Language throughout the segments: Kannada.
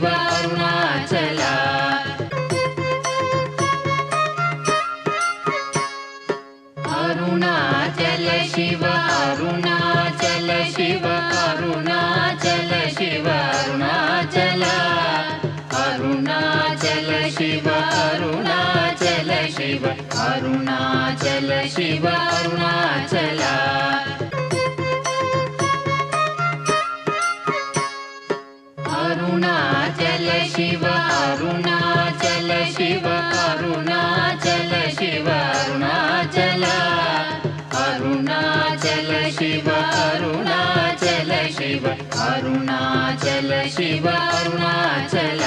ಶಿವ ಅರುಣಾಚಲ ಅರುಣಾಚಲ ಶಿವ ಅರುಣಾಚಲ ಶಿವ ಅರುಣಾಚಲ ಶಿವ ಅರುಣಾಚಲ ಅರುಣಾಚಲ ಶಿವ ಅರುಣಾಚಲ ಶಿವ ಅರುಣಾಚಲ ಶಿವ ಅರುಣಾಚಲ ಅರುಣಾಚಲ ಶಿವ ಅರುಣಾಚಲ ಶಿವ ಅರುಣಾಚಲ ಶಿವ ಅರುಣಾಚಲ ಅರುಣಾಚಲ ಶಿವ ಅರುಣಾಚಲ ಶಿವ ಅರುಣಾಚಲ ಶಿವ ಅರುಣಾಚಲ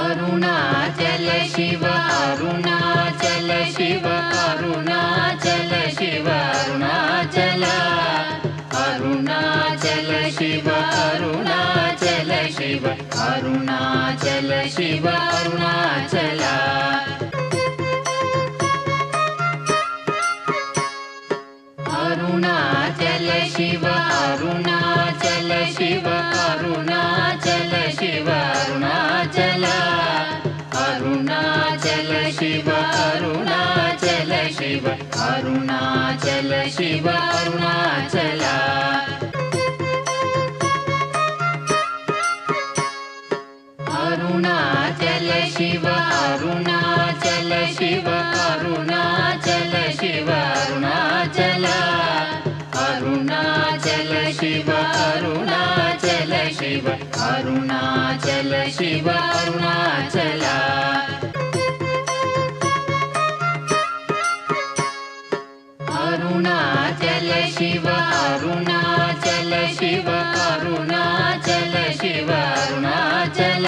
ಅರುಣಾಚಲ ಶಿವ ಅರುಣಾಚಲ ಶಿವ ಅರುಣಾಚಲ ಶಿವ ಅರುಣಾಚಲ ಅರುಣಾಚಲ ಶಿವ ಅರುಣಾಚಲ ಶಿವ ಅರುಣಾಚಲ ಶಿವ ಅರುಣಾಚಲ ಅರುಣಾಚಲ ಶಿವ ಅರುಣಾಚಲ ಶಿವ ಅರುಣಾಚಲ ಶಿವ ಅರುಣಾಚಲ ಅರುಣಾಚಲ ಶಿವ ಅರುಣಾಚಲ ಶಿವ ಅರುಣಾಚಲ ಶಿವ ಅರುಣಾಚಲ ಅರುಣಾಚಲ ಶಿವ ಅರುಣಾಚಲ ಶಿವ ಅರುಣಾಚಲ ಶಿವ ಅರುಣಾಚಲ ಅರುಣಾಚಲ ಶಿವ ಅರುಣಾಚಲ ಶಿವ ಅರುಣಾಚಲ ಶಿವ ಅರುಣಾಚಲ ಅರುಣಾಚಲ ಶಿವ ಅರುಣಾಚಲ ಶಿವ ಅರುಣಾಚಲ ಶಿವ ಅರುಣಾಚಲ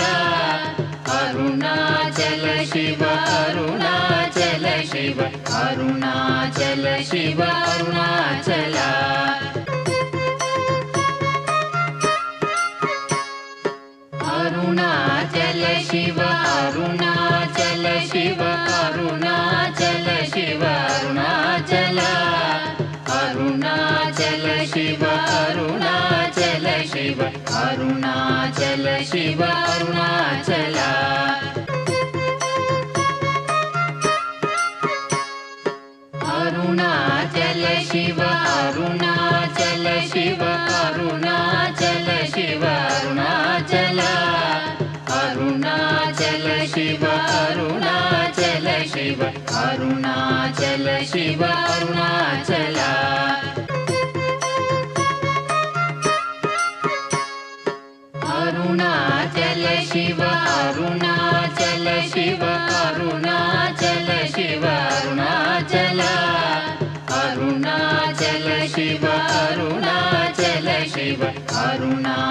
ಅರುಣಾಚಲ ಶಿವ ಅರುಣಾಚಲ ಶಿವ ಅರುಣಾಚಲ ಶಿವ ಅರುಣಾಚಲ ಅರುಣಾಚಲ ಶಿವ ಅರುಣಾಚಲ ಶಿವ ಅರುಣಾಚಲ ಶಿವ ಅರುಣಾಚಲ ಅರುಣಾಚಲ ಶಿವ ಅರುಣಾಚಲ ಶಿವ ಅರುಣಾಚಲ ಶಿವ ಅರುಣಾಚಲ ಅರುಣಾಚಲ ಶಿವ ಅರುಣಾಚಲ ಶಿವ ಅರುಣಾಚಲ ಶಿವ ಅರುಣಾಚಲ ಅರುಣಾಚಲ ಶಿವ ಅರುಣಾಚಲ ಶಿವ ಅರುಣಾಚಲ ಶಿವ ಅರುಣಾಚಲ ಅರುಣಾಚಲ ಶಿವ ಅರುಣಾಚಲ ಶಿವ ಅರುಣಾಚಲ ಶಿವ ಅರುಣಾಚಲ ಅರುಣಾಚಲ ಶಿವ ಅರುಣಾಚಲ ಶಿವ ಅರುಣಾಚಲ